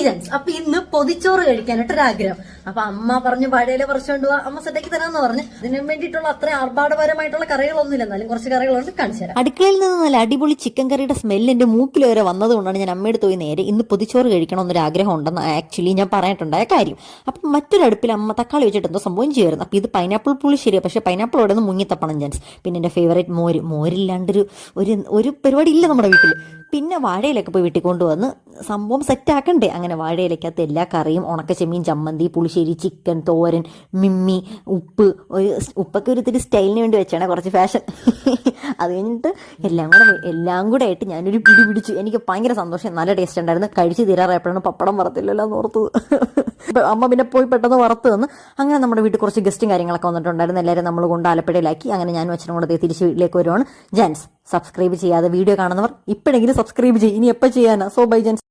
Gents അപ്പൊ ഇന്ന് പൊതിച്ചോറ് കഴിക്കാനായിട്ടൊരാഗ്രഹം. അപ്പൊ അമ്മ പറഞ്ഞു വാഴയില പറിച്ചുകൊണ്ട് പോവാ, അമ്മ സെറ്റാക്കി തരാന്ന് പറഞ്ഞു. അതിന് വേണ്ടിയിട്ടുള്ള അത്ര ആർഭാടപരമായിട്ടുള്ള കറികളൊന്നുമില്ല, എന്നാലും കുറച്ച് കറികളുണ്ട്, കാണിച്ചു തരാം. അടുക്കളയിൽ നിന്ന് നല്ല അടിപൊളി ചിക്കൻ കറിയുടെ സ്മെല്ല് എന്റെ മൂക്കിൽ വരെ വന്നതുകൊണ്ടാണ് ഞാൻ അമ്മയുടെ പോയി നേരെ ഇന്ന് പൊതിച്ചോറ് കഴിക്കണമെന്നൊരു ആഗ്രഹം ഉണ്ടെന്ന് ആക്ച്വലി ഞാൻ പറഞ്ഞിട്ടുണ്ടായ കാര്യം. അപ്പം മറ്റൊരു അടുപ്പിൽ അമ്മ തക്കാളി വെച്ചിട്ട് എന്തോ സംഭവം ചെയ്യുമായിരുന്നു. അപ്പൊ ഇത് പൈനാപ്പിൾ പുളിശ്ശേരി, പക്ഷെ പൈനാപ്പിൾ അവിടെ നിന്ന് മുങ്ങിത്തപ്പണം ജെൻസ്. പിന്നെ എന്റെ ഫേവറേറ്റ് മോരില്ലാണ്ടൊരു ഒരു പരിപാടി ഇല്ല നമ്മുടെ വീട്ടിൽ. പിന്നെ വാഴയിലൊക്കെ പോയി വീട്ടിൽ കൊണ്ടുവന്ന് സംഭവം സെറ്റാക്കണ്ടേ. അങ്ങനെ വാഴയിലക്കകത്ത് എല്ലാ കറിയും, ഉണക്കച്ചെമ്മീൻ, ചമ്മന്തി, പുളിശ്ശേരി, ചിക്കൻ, തോരൻ, മിമ്മി, ഉപ്പൊക്കെ ഒരു ഇത്തിരി സ്റ്റൈലിന് വേണ്ടി വെച്ചാണ്, കുറച്ച് ഫാഷൻ. അത് കഴിഞ്ഞിട്ട് എല്ലാം കൂടെ ആയിട്ട് ഞാനൊരു പിടി പിടിച്ചു. എനിക്ക് ഭയങ്കര സന്തോഷം, നല്ല ടേസ്റ്റ് ഉണ്ടായിരുന്നു. കഴിച്ച് തീരാറായപ്പോഴാണ് പപ്പടം വറുത്തില്ലല്ലോ എന്ന് ഓർത്തത്. അമ്മ പിന്നെ പോയി പെട്ടെന്ന് വറുത്ത് തന്നു. അങ്ങനെ നമ്മുടെ വീട്ടിൽ കുറച്ച് ഗസ്റ്റും കാര്യങ്ങളൊക്കെ വന്നിട്ടുണ്ടായിരുന്നു. എല്ലാവരും നമ്മൾ കൊണ്ട് ആലപ്പുഴയിലാക്കി. അങ്ങനെ ഞാനും അച്ഛനും കൂടെ തിരിച്ച് വീട്ടിലേക്ക് വരുവാണ്. ജെൻസ്, സബ്സ്ക്രൈബ് ചെയ്യാതെ വീഡിയോ കാണുന്നവർ ഇപ്പോഴെങ്കിലും സബ്സ്ക്രൈബ് ചെയ്യും. ഇനി എപ്പോൾ ചെയ്യാനാ? So bye gents.